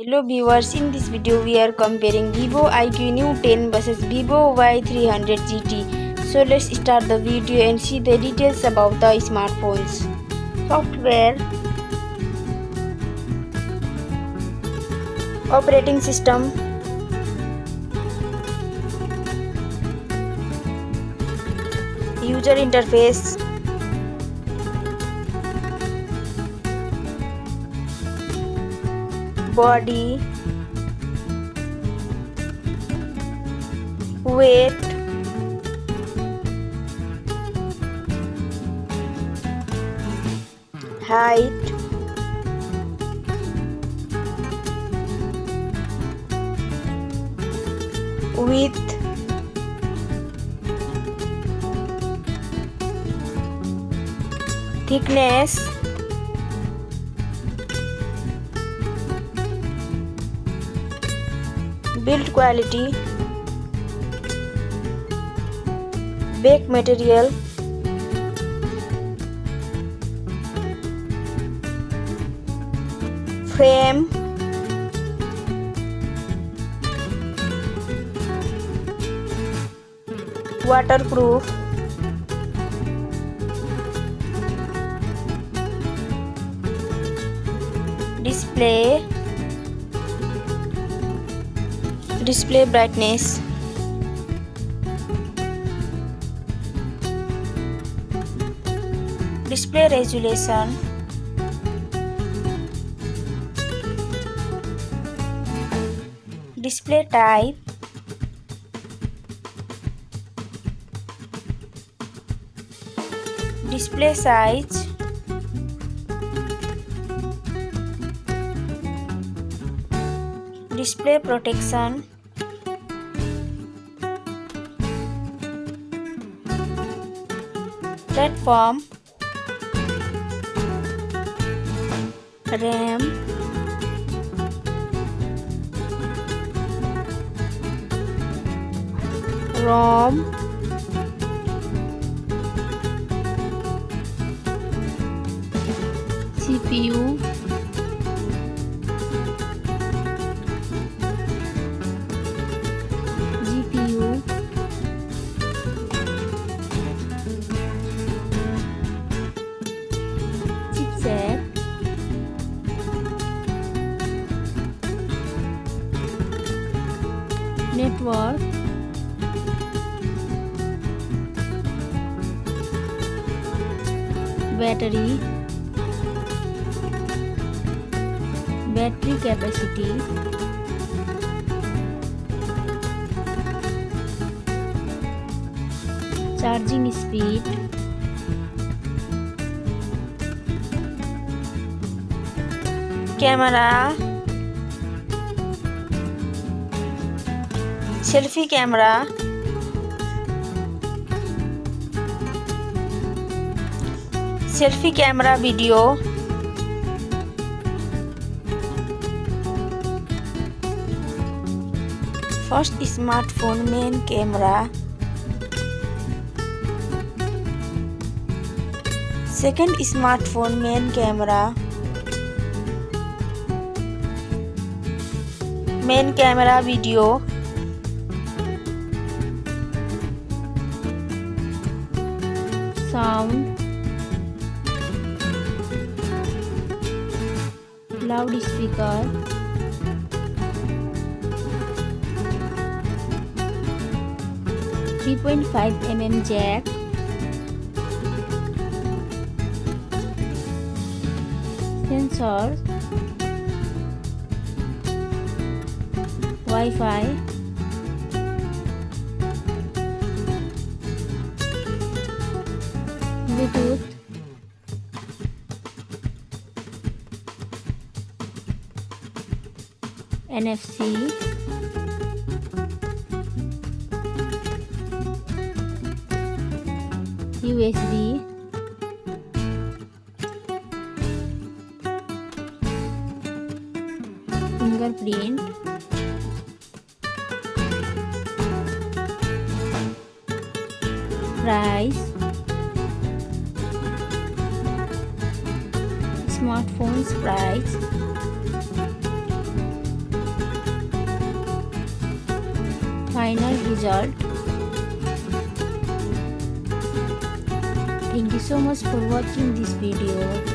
Hello viewers, in this video we are comparing Vivo iQOO New 10 versus Vivo Y300 GT. So let's start the video and see the details about the smartphones. Software, operating system, user interface, body, weight, height, width, thickness, build quality, back material, frame, waterproof, display brightness, display resolution, display type, display size, display protection, platform, RAM, ROM, CPU, GPU, chipset, network, battery capacity, charging speed, camera, selfie camera, video, first smartphone main camera, second smartphone main camera, video, sound, loudspeaker, .5mm jack, sensor, Wi-Fi, Bluetooth, NFC, USB, fingerprint, price, smartphones price, final result. Thank you so much for watching this video.